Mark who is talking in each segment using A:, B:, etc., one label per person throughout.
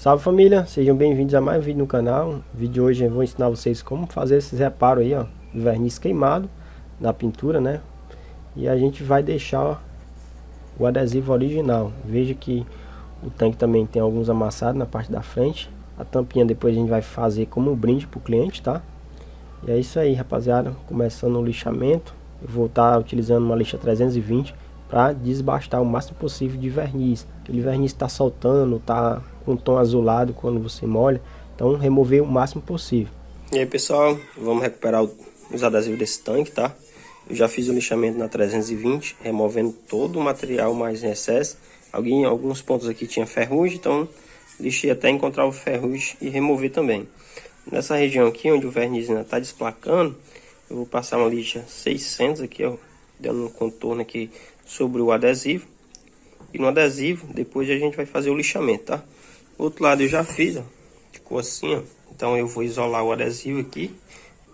A: Salve família, sejam bem-vindos a mais um vídeo no canal. No vídeo de hoje eu vou ensinar vocês como fazer esses reparos aí, ó, do verniz queimado na pintura, né? E a gente vai deixar, ó, o adesivo original. Veja que o tanque também tem alguns amassados na parte da frente. A tampinha depois a gente vai fazer como um brinde pro cliente, tá? E é isso aí, rapaziada, começando o lixamento. Eu vou estar utilizando uma lixa 320 para desbastar o máximo possível de verniz. Aquele verniz está soltando, tá com um tom azulado quando você molha, então remover o máximo possível. E aí pessoal, vamos recuperar os adesivos desse tanque, tá? Eu já fiz o lixamento na 320, removendo todo o material mais em excesso. Alguns pontos aqui tinha ferrugem, então lixei até encontrar o ferrugem e remover também. Nessa região aqui, onde o verniz ainda está desplacando, eu vou passar uma lixa 600 aqui, ó, dando um contorno aqui sobre o adesivo. E no adesivo, depois a gente vai fazer o lixamento, tá? O outro lado eu já fiz, ó, ficou assim, ó. Então eu vou isolar o adesivo aqui,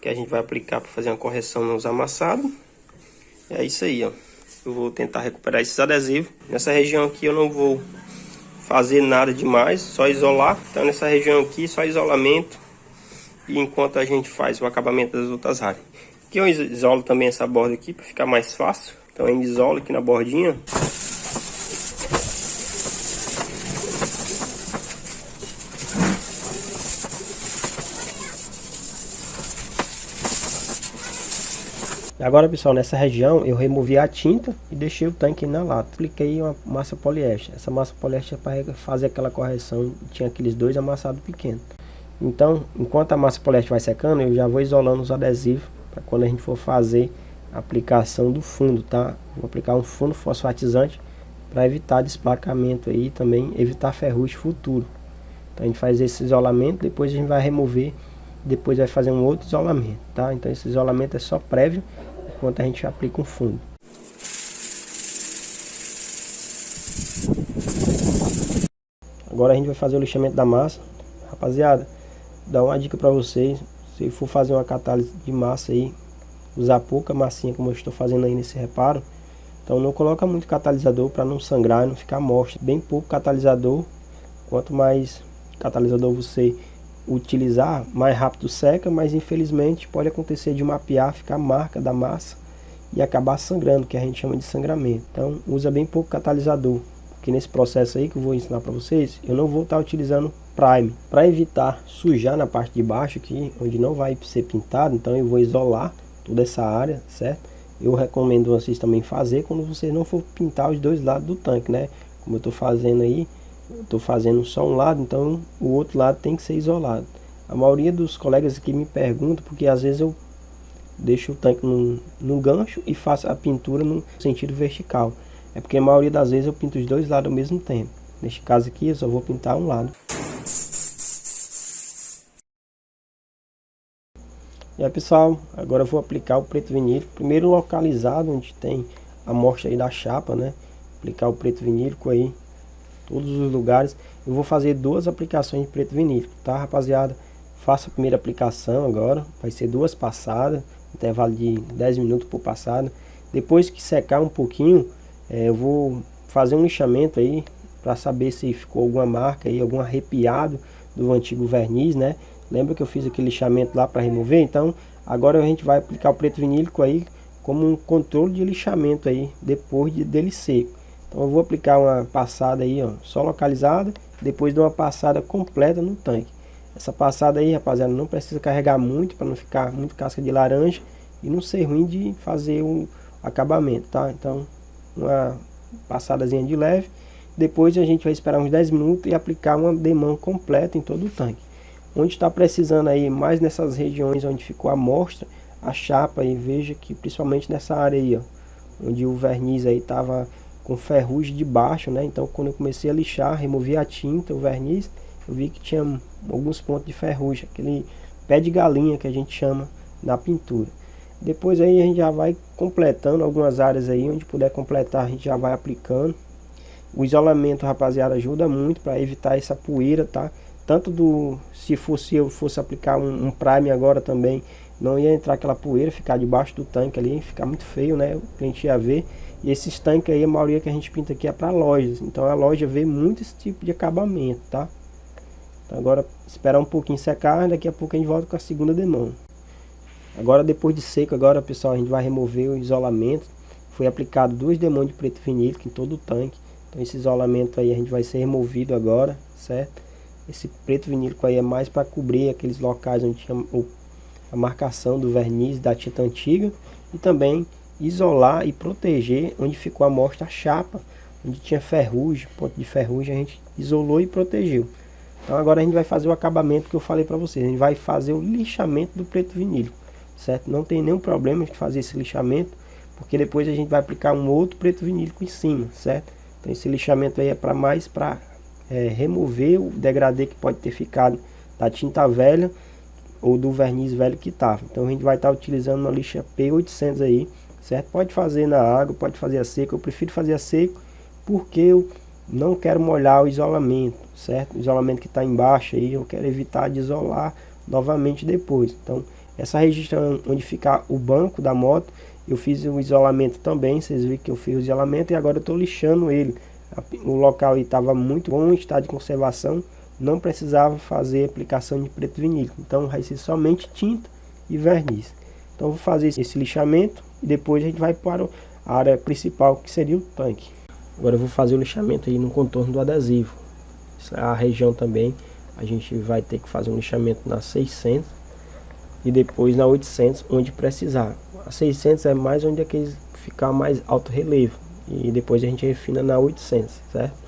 A: que a gente vai aplicar para fazer uma correção nos amassados. E é isso aí, ó. Eu vou tentar recuperar esses adesivos. Nessa região aqui eu não vou fazer nada demais, só isolar. Então nessa região aqui, só isolamento. E enquanto a gente faz o acabamento das outras áreas. Aqui eu isolo também essa borda aqui para ficar mais fácil. Então eu isolo aqui na bordinha. E agora pessoal, nessa região eu removi a tinta e deixei o tanque na lata. Apliquei uma massa poliéster. Essa massa poliéster é para fazer aquela correção. Tinha aqueles dois amassados pequenos. Então, enquanto a massa poliéster vai secando, eu já vou isolando os adesivos para quando a gente for fazer a aplicação do fundo, tá? Vou aplicar um fundo fosfatizante para evitar desplacamento aí, também evitar ferrugem futuro. Então a gente faz esse isolamento, depois a gente vai remover, depois vai fazer um outro isolamento, tá? Então esse isolamento é só prévio, enquanto a gente aplica um fundo. Agora a gente vai fazer o lixamento da massa, rapaziada. Dar uma dica para vocês, se for fazer uma catálise de massa aí, usar pouca massinha como eu estou fazendo aí nesse reparo. Então não coloca muito catalisador para não sangrar, não ficar mostra. Bem pouco catalisador, quanto mais catalisador você utilizar, mais rápido seca, mas infelizmente pode acontecer de mapear, ficar marca da massa e acabar sangrando, que a gente chama de sangramento. Então usa bem pouco catalisador, porque nesse processo aí que eu vou ensinar para vocês, eu não vou estar utilizando prime, para evitar sujar na parte de baixo aqui, onde não vai ser pintado. Então eu vou isolar toda essa área, certo? Eu recomendo vocês também fazer quando você não for pintar os dois lados do tanque, né? Como eu estou fazendo aí, eu estou fazendo só um lado, então o outro lado tem que ser isolado. A maioria dos colegas aqui me perguntam, porque às vezes eu deixo o tanque num gancho e faço a pintura no sentido vertical. É porque a maioria das vezes eu pinto os dois lados ao mesmo tempo. Neste caso aqui eu só vou pintar um lado. E aí pessoal, agora eu vou aplicar o preto vinílico, primeiro localizado onde tem a amostra aí da chapa, né? Aplicar o preto vinílico aí, todos os lugares. Eu vou fazer duas aplicações de preto vinílico, tá rapaziada? Faça a primeira aplicação agora, vai ser duas passadas, intervalo de 10 minutos por passada. Depois que secar um pouquinho, eu vou fazer um lixamento aí, para saber se ficou alguma marca aí, algum arrepiado do antigo verniz, né? Lembra que eu fiz aquele lixamento lá para remover? Então agora a gente vai aplicar o preto vinílico aí como um controle de lixamento aí depois dele seco. Então eu vou aplicar uma passada aí, ó, só localizada, depois de uma passada completa no tanque. Essa passada aí, rapaziada, não precisa carregar muito para não ficar muito casca de laranja e não ser ruim de fazer o acabamento, tá? Então uma passadazinha de leve. Depois a gente vai esperar uns 10 minutos e aplicar uma demão completa em todo o tanque. Onde está precisando aí, mais nessas regiões onde ficou a amostra, a chapa aí, veja que principalmente nessa área aí, ó, onde o verniz aí estava com ferrugem de baixo, né? Então quando eu comecei a lixar, removi a tinta, o verniz, eu vi que tinha alguns pontos de ferrugem, aquele pé de galinha que a gente chama na pintura. Depois aí a gente já vai completando algumas áreas aí, onde puder completar a gente já vai aplicando. O isolamento, rapaziada, ajuda muito para evitar essa poeira, tá? Tanto se eu fosse aplicar um prime agora também, não ia entrar aquela poeira, ficar debaixo do tanque ali, ficar muito feio, né? O cliente ia ver. E esses tanques aí, a maioria que a gente pinta aqui é para lojas. Então a loja vê muito esse tipo de acabamento, tá? Então agora esperar um pouquinho secar, daqui a pouco a gente volta com a segunda demão. Agora depois de seco, agora pessoal, a gente vai remover o isolamento. Foi aplicado 2 demãos de preto vinílico em todo o tanque. Então esse isolamento aí a gente vai ser removido agora, certo? Esse preto vinílico aí é mais para cobrir aqueles locais onde tinha a marcação do verniz da tinta antiga. E também isolar e proteger onde ficou a amostra, a chapa, onde tinha ferrugem, ponto de ferrugem, a gente isolou e protegeu. Então agora a gente vai fazer o acabamento que eu falei para vocês. A gente vai fazer o lixamento do preto vinílico, certo? Não tem nenhum problema de fazer esse lixamento, porque depois a gente vai aplicar um outro preto vinílico em cima, certo? Então esse lixamento aí é para mais para remover o degradê que pode ter ficado da tinta velha ou do verniz velho que estava. Então a gente vai estar utilizando uma lixa P800 aí, certo? Pode fazer na água, pode fazer a seco. Eu prefiro fazer a seco porque eu não quero molhar o isolamento, certo? O isolamento que está embaixo aí, eu quero evitar de isolar novamente depois. Então essa região onde fica o banco da moto, eu fiz o isolamento também. Vocês viram que eu fiz o isolamento e agora eu estou lixando ele. O local estava muito bom em estado de conservação, não precisava fazer aplicação de preto vinílico, então vai ser somente tinta e verniz. Então vou fazer esse lixamento e depois a gente vai para a área principal, que seria o tanque. Agora eu vou fazer o lixamento aí no contorno do adesivo. A região também a gente vai ter que fazer um lixamento na 600 e depois na 800 onde precisar. A 600 é mais onde aqueles ficar mais alto relevo, e depois a gente refina na 800, certo?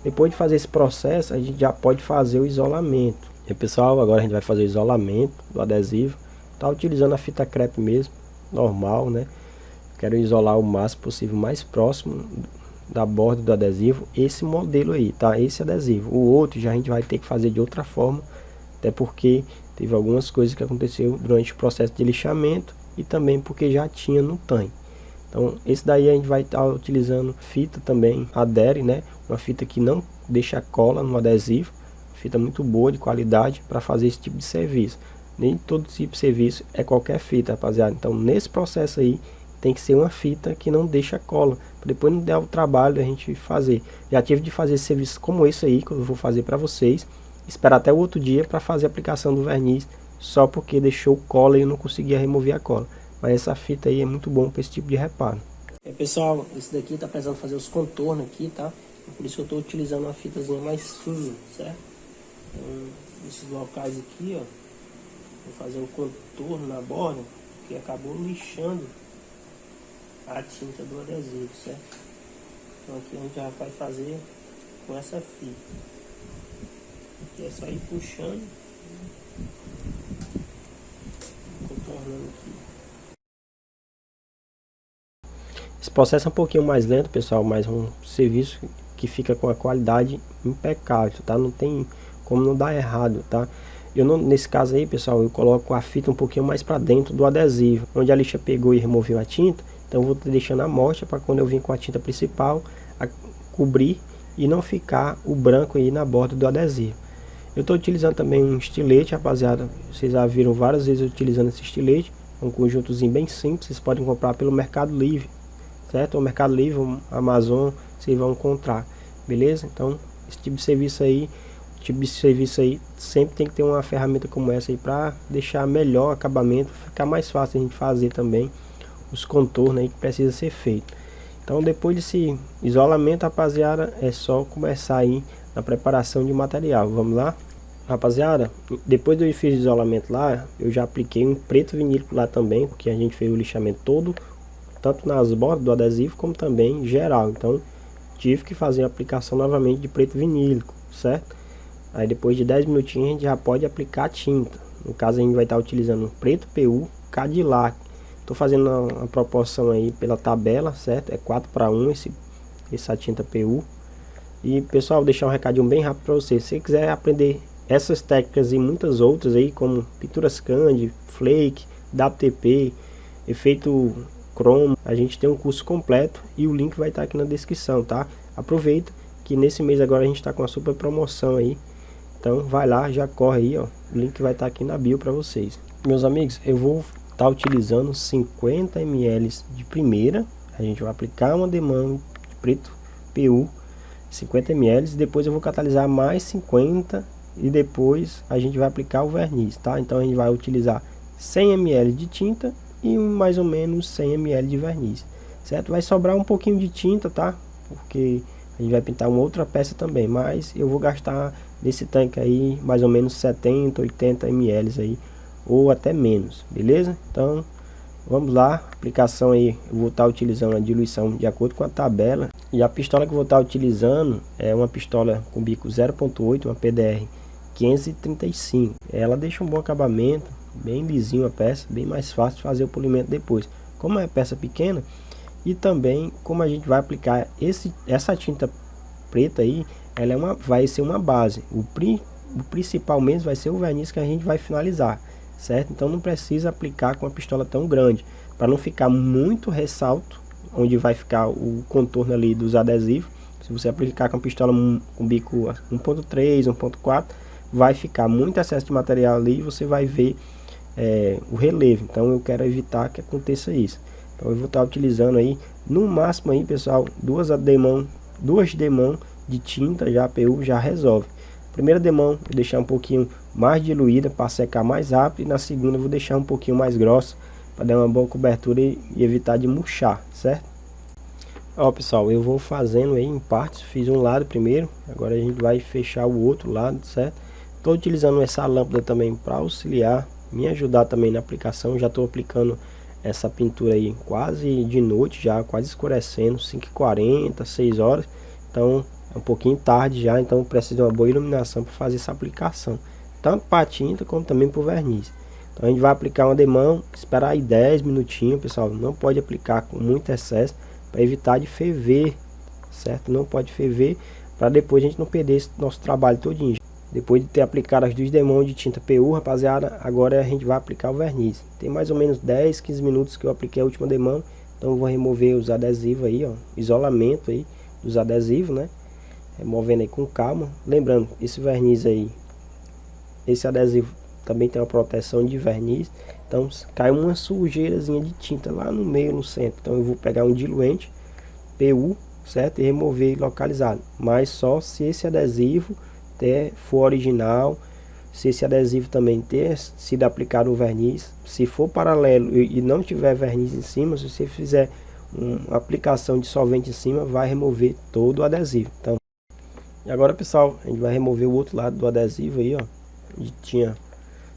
A: Depois de fazer esse processo, a gente já pode fazer o isolamento. E pessoal, agora a gente vai fazer o isolamento do adesivo. Tá utilizando a fita crepe mesmo, normal, né? Quero isolar o máximo possível, mais próximo da borda do adesivo, esse modelo aí, tá? Esse adesivo. O outro já a gente vai ter que fazer de outra forma, até porque teve algumas coisas que aconteceu durante o processo de lixamento e também porque já tinha no tanque. Então esse daí a gente vai estar utilizando fita também, adere, né? Uma fita que não deixa cola no adesivo, fita muito boa, de qualidade, para fazer esse tipo de serviço. Nem todo tipo de serviço é qualquer fita, rapaziada. Então nesse processo aí tem que ser uma fita que não deixa cola, para depois não dar o trabalho da gente fazer. Já tive de fazer serviço como esse aí, que eu vou fazer para vocês, esperar até o outro dia para fazer a aplicação do verniz, só porque deixou cola e eu não conseguia remover a cola. Mas essa fita aí é muito bom para esse tipo de reparo. Pessoal, esse daqui tá precisando fazer os contornos aqui, tá? Por isso eu estou utilizando uma fitazinha mais fina, certo? Então, esses locais aqui, ó, vou fazer um contorno na borda, que acabou lixando a tinta do adesivo, certo? Então aqui a gente já vai fazer com essa fita. Aqui é só ir puxando, contornando aqui. Esse processo é um pouquinho mais lento, pessoal, mas um serviço que fica com a qualidade impecável, tá? Não tem como não dar errado, tá? Eu não, nesse caso aí, pessoal, eu coloco a fita um pouquinho mais para dentro do adesivo, onde a lixa pegou e removeu a tinta. Então eu vou deixando a amostra para quando eu vir com a tinta principal cobrir e não ficar o branco aí na borda do adesivo. Eu estou utilizando também um estilete, rapaziada. Vocês já viram várias vezes eu utilizando esse estilete. É um conjuntozinho bem simples, vocês podem comprar pelo Mercado Livre, certo? O Mercado Livre, o Amazon, vocês vão encontrar, beleza? Então esse tipo de serviço aí, sempre tem que ter uma ferramenta como essa aí para deixar melhor o acabamento, ficar mais fácil a gente fazer também os contornos aí que precisa ser feito. Então depois desse isolamento, rapaziada, é só começar aí na preparação de material. Vamos lá, rapaziada. Depois do fiz isolamento lá, eu já apliquei um preto vinílico lá também, porque a gente fez o lixamento todo, tanto nas bordas do adesivo como também geral. Então tive que fazer a aplicação novamente de preto vinílico, certo? Aí depois de 10 minutinhos a gente já pode aplicar a tinta. No caso a gente vai estar utilizando preto PU Cadillac. Estou fazendo uma proporção aí pela tabela, certo? É 4:1 essa tinta PU. E pessoal, vou deixar um recadinho bem rápido para você. Se você quiser aprender essas técnicas e muitas outras aí, como pinturas Candy, Flake, WTP, efeito Chrome, a gente tem um curso completo e o link vai estar aqui na descrição, tá? Aproveita que nesse mês agora a gente está com uma super promoção aí. Então vai lá, já corre aí, ó. O link vai estar aqui na bio para vocês. Meus amigos, eu vou estar utilizando 50 ml de primeira. A gente vai aplicar uma demão de preto PU 50 ml, depois eu vou catalisar mais 50 e depois a gente vai aplicar o verniz, tá? Então a gente vai utilizar 100 ml de tinta e mais ou menos 100 ml de verniz, certo? Vai sobrar um pouquinho de tinta, tá? Porque a gente vai pintar uma outra peça também, mas eu vou gastar nesse tanque aí mais ou menos 70, 80 ml aí, ou até menos, beleza? Então vamos lá, aplicação aí, eu vou estar utilizando a diluição de acordo com a tabela. E a pistola que eu vou estar utilizando é uma pistola com bico 0.8, uma PDR 535. Ela deixa um bom acabamento, bem lisinho a peça, bem mais fácil de fazer o polimento depois. Como é peça pequena, e também como a gente vai aplicar essa tinta preta aí, ela vai ser uma base. O principal mesmo vai ser o verniz que a gente vai finalizar, certo? Então não precisa aplicar com a pistola tão grande, para não ficar muito ressalto, onde vai ficar o contorno ali dos adesivos. Se você aplicar com a pistola com bico 1.3, 1.4, vai ficar muito excesso de material ali e você vai ver o relevo. Então eu quero evitar que aconteça isso. Então eu vou estar utilizando aí, no máximo aí, pessoal, duas demãos de tinta, já PU já resolve. Primeira demão vou deixar um pouquinho mais diluída para secar mais rápido, e na segunda eu vou deixar um pouquinho mais grossa para dar uma boa cobertura e evitar de murchar, certo? Ó pessoal, eu vou fazendo aí em partes. Fiz um lado primeiro, agora a gente vai fechar o outro lado, certo? Estou utilizando essa lâmpada também para auxiliar, me ajudar também na aplicação. Já estou aplicando essa pintura aí quase de noite, já quase escurecendo, 5h40, 6 horas. Então é um pouquinho tarde já, então precisa de uma boa iluminação para fazer essa aplicação, tanto para a tinta como também para o verniz. Então a gente vai aplicar uma demão, esperar aí 10 minutinhos, pessoal. Não pode aplicar com muito excesso para evitar de ferver, certo? Não pode ferver, para depois a gente não perder esse nosso trabalho todinho. Depois de ter aplicado as duas demãos de tinta PU, rapaziada, agora a gente vai aplicar o verniz. Tem mais ou menos 10, 15 minutos que eu apliquei a última demão, então eu vou remover os adesivos aí, ó, isolamento aí dos adesivos, né? Removendo aí com calma. Lembrando, esse verniz aí, esse adesivo também tem uma proteção de verniz, então cai uma sujeirazinha de tinta lá no meio, no centro. Então eu vou pegar um diluente PU, certo? E remover localizado, mas só se esse adesivo for original, se esse adesivo também ter sido aplicado o verniz. Se for paralelo e não tiver verniz em cima, se você fizer uma aplicação de solvente em cima, vai remover todo o adesivo. Então, e agora pessoal, a gente vai remover o outro lado do adesivo aí, ó, onde tinha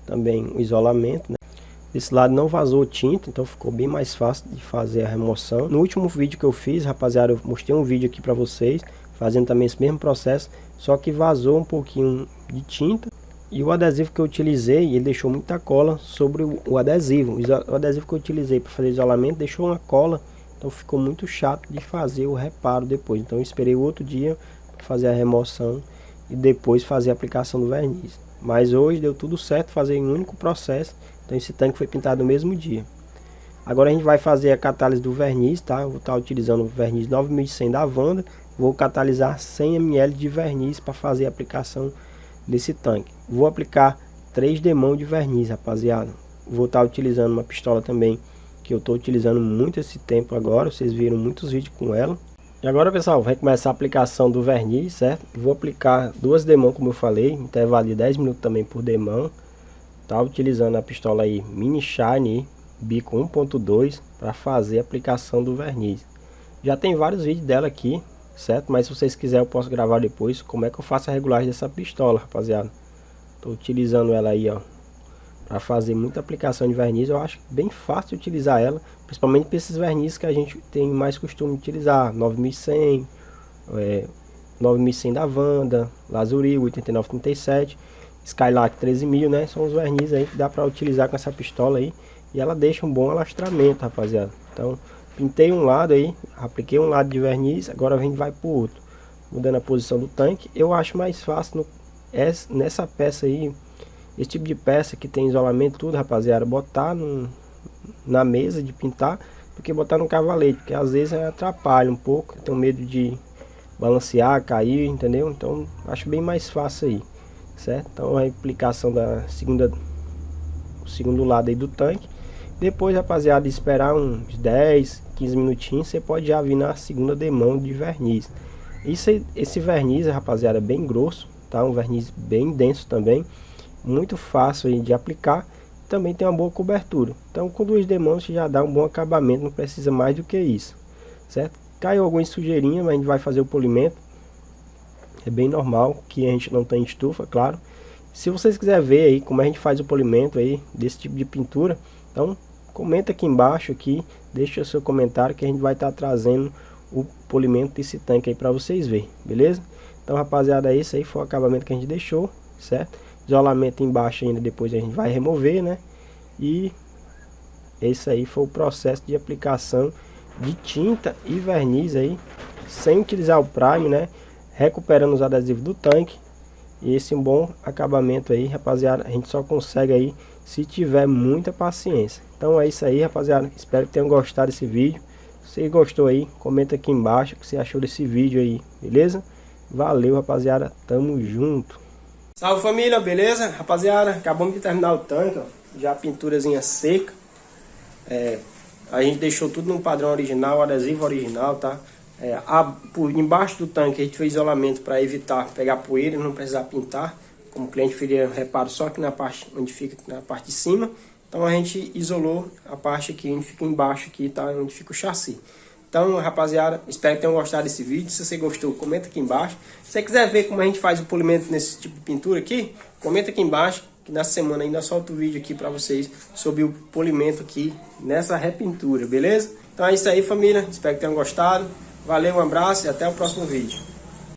A: também o isolamento, né? Desse lado não vazou tinta, então ficou bem mais fácil de fazer a remoção. No último vídeo que eu fiz, rapaziada, eu mostrei um vídeo aqui para vocês, fazendo também esse mesmo processo, só que vazou um pouquinho de tinta. E o adesivo que eu utilizei, ele deixou muita cola sobre o adesivo. O adesivo que eu utilizei para fazer isolamento deixou uma cola, então ficou muito chato de fazer o reparo depois. Então eu esperei o outro dia para fazer a remoção e depois fazer a aplicação do verniz. Mas hoje deu tudo certo, fazer em um único processo. Então esse tanque foi pintado no mesmo dia. Agora a gente vai fazer a catálise do verniz, tá? Eu vou estar utilizando o verniz 9100 da Wanda. Vou catalisar 100 ml de verniz para fazer a aplicação desse tanque. Vou aplicar 3 demãos de verniz, rapaziada. Vou estar utilizando uma pistola também, que eu estou utilizando muito esse tempo agora. Vocês viram muitos vídeos com ela. E agora, pessoal, vai começar a aplicação do verniz, certo? Vou aplicar 2 demãos, como eu falei, intervalo de 10 minutos também por demão. Tá utilizando a pistola aí Mini Shine bico 1.2 para fazer a aplicação do verniz. Já tem vários vídeos dela aqui, certo? Mas se vocês quiserem eu posso gravar depois como é que eu faço a regulagem dessa pistola, rapaziada. Tô utilizando ela aí, ó, para fazer muita aplicação de verniz. Eu acho bem fácil de utilizar ela, principalmente para esses verniz que a gente tem mais costume de utilizar, 9100, 9100 da Wanda, Lazuri 8937, Skylark 13000, né? São os verniz aí que dá para utilizar com essa pistola aí, e ela deixa um bom alastramento, rapaziada. Então pintei um lado aí, apliquei um lado de verniz, agora a gente vai pro outro, mudando a posição do tanque. Eu acho mais fácil nessa peça aí, esse tipo de peça que tem isolamento tudo, rapaziada, botar na mesa de pintar, do que botar no cavalete, porque às vezes atrapalha um pouco, eu tenho medo de balancear, cair, entendeu? Então acho bem mais fácil aí, certo? Então a aplicação o segundo lado aí do tanque. Depois, rapaziada, esperar uns 10, 15 minutinhos, você pode já vir na segunda demão de verniz. Esse verniz, rapaziada, é bem grosso, tá? Um verniz bem denso também, muito fácil aí de aplicar, também tem uma boa cobertura. Então com 2D mãos já dá um bom acabamento, não precisa mais do que isso, certo? Caiu alguma sujeirinha, mas a gente vai fazer o polimento, é bem normal, que a gente não tem estufa, claro. Se vocês quiserem ver aí como a gente faz o polimento aí desse tipo de pintura, então comenta aqui embaixo aqui, deixa o seu comentário que a gente vai estar trazendo o polimento desse tanque aí para vocês verem, beleza? Então rapaziada, esse aí foi o acabamento que a gente deixou, certo? Isolamento embaixo ainda depois a gente vai remover, né? E esse aí foi o processo de aplicação de tinta e verniz aí, sem utilizar o prime, né? Recuperando os adesivos do tanque. E esse um bom acabamento aí, rapaziada, a gente só consegue aí se tiver muita paciência. Então é isso aí, rapaziada, espero que tenham gostado desse vídeo. Se você gostou aí, comenta aqui embaixo o que você achou desse vídeo aí, beleza? Valeu, rapaziada, tamo junto. Salve família, beleza? Rapaziada, acabamos de terminar o tanque, ó, já a pinturazinha seca. A gente deixou tudo no padrão original, adesivo original, tá? Por embaixo do tanque a gente fez isolamento para evitar pegar poeira e não precisar pintar. Como o cliente faria reparo só aqui na parte onde fica na parte de cima. Então a gente isolou a parte aqui onde fica embaixo aqui, tá? Onde fica o chassi. Então rapaziada, espero que tenham gostado desse vídeo. Se você gostou, comenta aqui embaixo. Se você quiser ver como a gente faz o polimento nesse tipo de pintura aqui, comenta aqui embaixo, que na semana ainda solto o vídeo aqui para vocês sobre o polimento aqui nessa repintura, beleza? Então é isso aí família, espero que tenham gostado. Valeu, um abraço e até o próximo vídeo.